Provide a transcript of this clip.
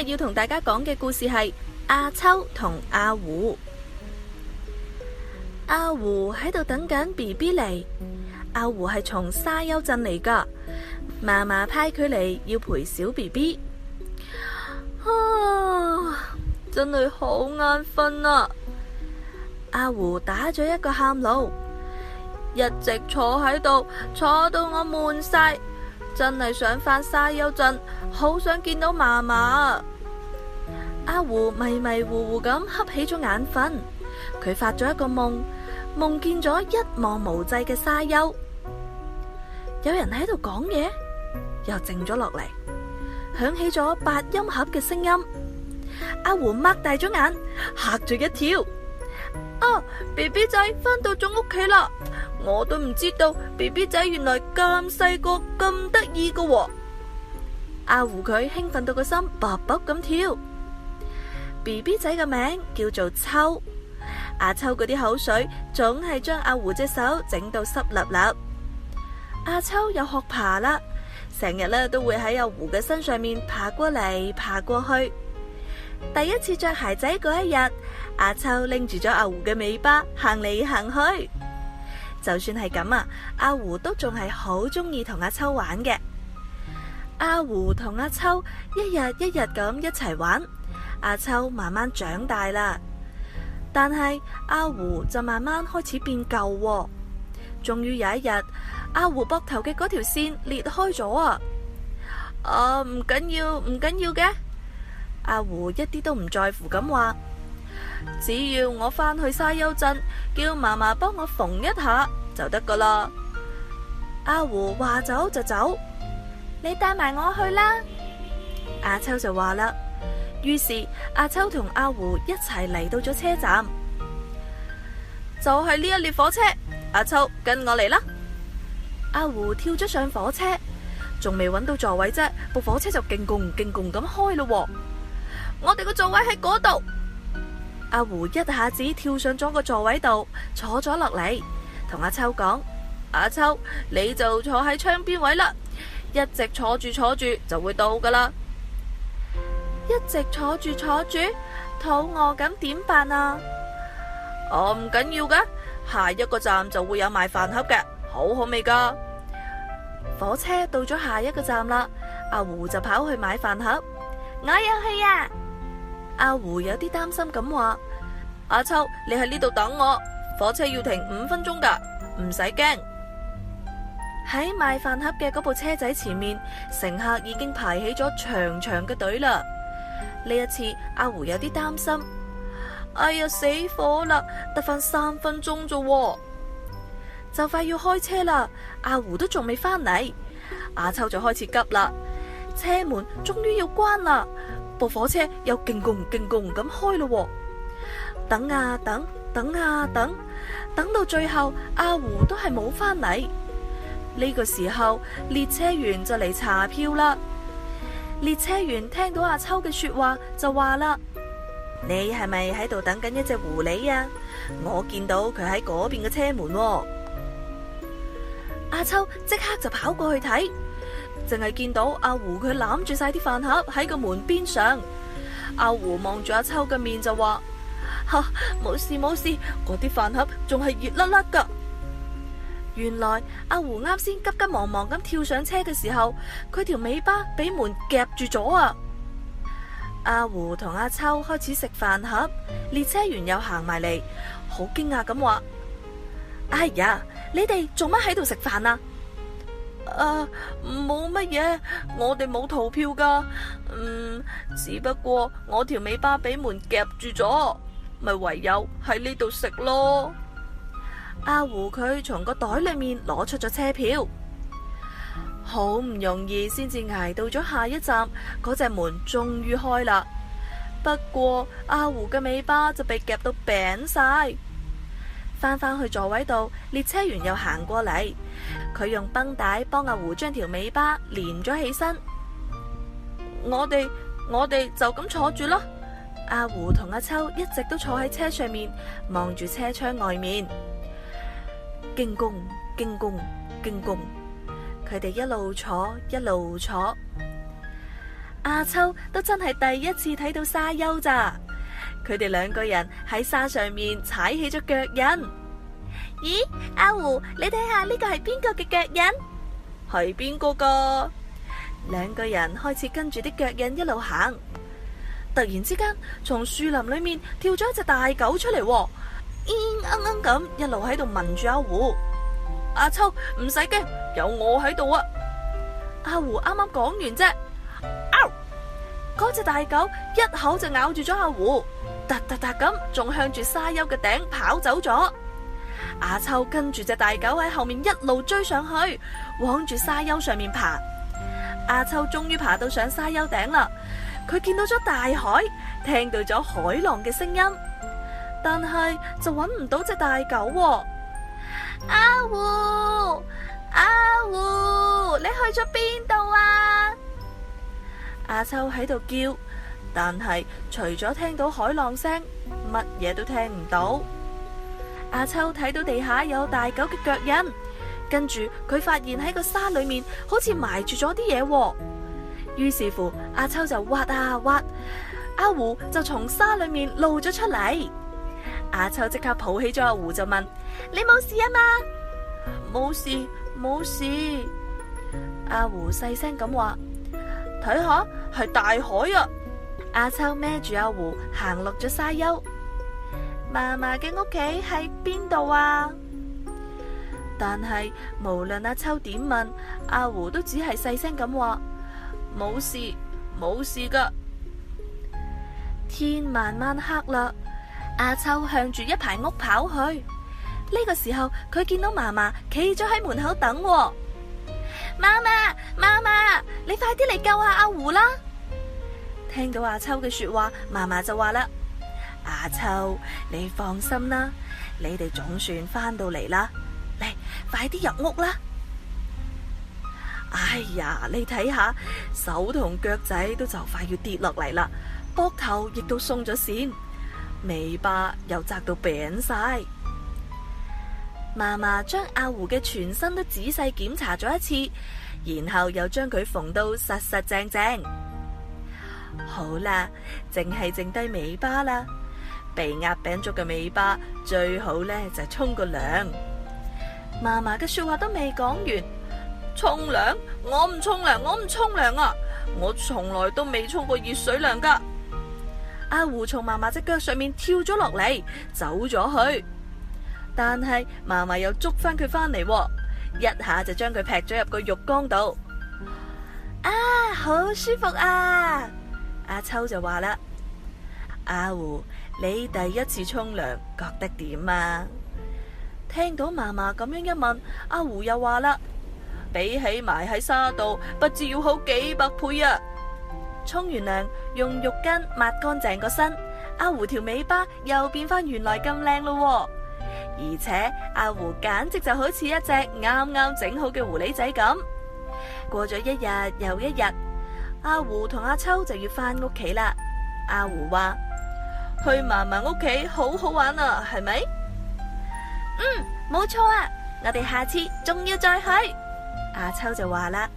日要同大家講嘅故事係阿秋同阿胡。阿胡喺度等緊 BB 嚟。阿胡係從沙丘鎮嚟噶，嫲嫲派佢嚟要陪小 BB。真係好眼瞓啊！阿胡打咗一個喊路，一直坐喺度，坐到我悶晒，真係想返沙丘鎮，好想見到嫲嫲。阿胡迷迷糊糊咁瞌起咗眼瞓，佢發咗一個夢，夢見咗一望無際嘅沙丘，有人喺度講嘢，又靜咗落嚟，響起咗八音盒嘅聲音。阿胡擘大咗眼，嚇咗一跳。BB 仔返到咗屋企啦！我都唔知道 BB 仔原來咁細個咁得意噶喎。阿胡佢興奮到個心卜卜咁跳。BB 仔嘅名叫做秋。阿秋嗰啲口水總係將阿胡隻手整到濕立立。阿秋又學爬啦，成日咧都會喺阿胡嘅身上面爬過嚟爬過去。第一次着鞋仔嗰一日，阿秋拎住咗阿胡嘅尾巴行嚟行去。就算係咁啊，阿胡都仲係好中意同阿秋玩嘅。阿胡同阿秋一日一日咁一齊玩，阿秋慢慢長大啦。但係阿胡就慢慢開始變舊喎。終於有一日，阿胡膊頭嘅嗰條線裂開咗啊！唔緊要，唔緊要嘅。阿胡一啲都唔在乎咁話，只要我返去沙丘鎮，叫嫲嫲幫我縫一下就得噶啦。阿胡話走就走，你帶埋我去啦。阿秋就話啦，於是阿秋同阿胡一齊嚟到咗車站，就係呢一列火車。阿秋跟我嚟啦。阿胡跳咗上火車，仲未揾到座位啫，部火車就勁共咁開咯。我哋個座位喺嗰度。阿胡一下子跳上咗個座位度，坐咗落嚟，同阿秋講：阿秋，你就坐喺窗邊位啦，一直坐住就會到噶啦。一直坐住，肚餓咁點辦啊？唔緊要噶，下一個站就會有賣飯盒嘅，好好味噶。火車到咗下一個站啦，阿胡就跑去買飯盒。我要去啊！阿胡有啲擔心咁話：阿秋，你喺呢度等我，火車要停5分鐘噶，唔使驚。喺賣飯盒嘅嗰部車仔前面，乘客已經排起咗長長嘅隊啦。呢一次阿胡有啲擔心，哎呀死火啦，得返3分鐘啫，就快要開車啦。阿胡都仲未返嚟，阿秋就開始急啦。車門終於要關啦，部火車又勁共咁開咯。等啊等，等到最後，阿胡都係冇返嚟。呢個時候，列車員就嚟查票啦。列車員聽到阿秋嘅說話，就話啦：你係咪喺度等緊一隻狐狸啊？我見到佢喺嗰邊嘅車門喎。阿秋即刻就跑過去睇，淨係見到阿胡佢攬住晒啲飯盒喺個門邊上。阿胡望住阿秋嘅面就話：冇事，嗰啲飯盒仲係熱辣辣噶。原來阿胡啱先急急忙忙咁跳上車嘅時候，佢條尾巴俾門夾住咗啊！阿胡同阿秋開始食飯盒，列車員又行埋嚟，好驚訝咁話：哎呀，你哋做乜喺度食飯啊？冇乜嘢，我哋冇逃票噶。只不過我條尾巴俾門夾住咗，咪唯有喺呢度食咯。阿胡佢從個袋裏面攞出咗車票，好唔容易先至挨到咗下一站，嗰隻門終於開啦。不過阿胡嘅尾巴就被夾到扁晒。翻返去座位度，列車員又行過嚟，佢用繃帶幫阿胡將條尾巴連咗起身。我哋就咁坐住咯。阿胡同阿秋一直都坐喺車上面，望住車窗外面。驚弓，佢哋一路坐。阿秋都真係第一次睇到沙丘咋。佢哋兩個人喺沙上面踩起咗腳印。咦，阿胡，你睇下呢個係邊個嘅腳印？係邊個噶？兩個人開始跟住啲腳印一路行。突然之間，從樹林裏面跳咗一隻大狗出嚟，咁一路喺度聞住阿胡。阿秋，唔使驚，有我喺度啊！阿胡啱啱講完啫，嗰隻大狗一口就咬住咗阿胡，突咁仲向住沙丘嘅頂跑走咗。阿秋跟住隻大狗喺後面一路追上去，往住沙丘上面爬。阿秋終於爬到上沙丘頂啦，佢見到咗大海，聽到咗海浪嘅聲音，但係就揾唔到隻大狗喎。阿胡，阿胡，你去咗邊度啊？阿秋喺度叫，但係除咗聽到海浪聲，乜嘢都聽唔到。阿秋睇到地下有大狗嘅腳印，跟住佢發現喺個沙裏面好似埋住咗啲嘢，於是乎阿秋就挖啊挖，阿胡就從沙裏面露咗出嚟。阿秋即刻抱起咗阿胡就問：你冇事啊嘛？冇事，冇事。阿胡細聲咁話：睇下係大海啊！阿秋孭住阿胡行落咗沙丘。嫲嫲嘅屋企喺邊度啊？但係無論阿秋點問，阿胡都只係細聲咁話：冇事，冇事噶。天慢慢黑啦，阿秋向住一排屋跑去。呢個時候佢見到嫲嫲企咗喺門口等。嫲嫲，嫲嫲，你快啲嚟救下阿胡啦！聽到阿秋嘅說話，嫲嫲就話啦：阿秋，你放心啦，你哋總算翻到嚟啦，嚟，快啲入屋啦！哎呀，你睇下，手同腳仔都就快要跌落嚟啦，膊頭亦都鬆咗線，尾巴又扎到扁晒。嫲嫲將阿胡嘅全身都仔細檢查咗一次，然後又將佢縫到實實正正。好啦，淨係剩低尾巴啦。被壓扁咗嘅尾巴最好呢就係沖個涼。嫲嫲嘅說話都未講完，沖涼？我唔沖涼，我唔沖涼啊！我從來都未沖過熱水涼噶。阿胡從嫲嫲隻腳上面跳咗落嚟，走咗去。但係嫲嫲又捉翻佢翻嚟，一下就將佢劈咗入個浴缸度。啊，好舒服啊！阿秋就話啦：阿胡，你第一次沖涼覺得點啊？聽到嫲嫲咁樣一問，阿胡又話啦：比起埋喺沙度，不知要好幾百倍啊！沖完涼，用浴巾抹乾淨個身，阿胡條尾巴又變翻原來咁靚咯。而且阿胡簡直就好似一隻啱啱整好嘅狐狸仔咁。過咗一日又一日，阿胡同阿秋就要翻屋企啦。阿胡話：去嫲嫲屋企好好玩啊，係咪？冇錯啊，我哋下次仲要再去。阿秋就話啦：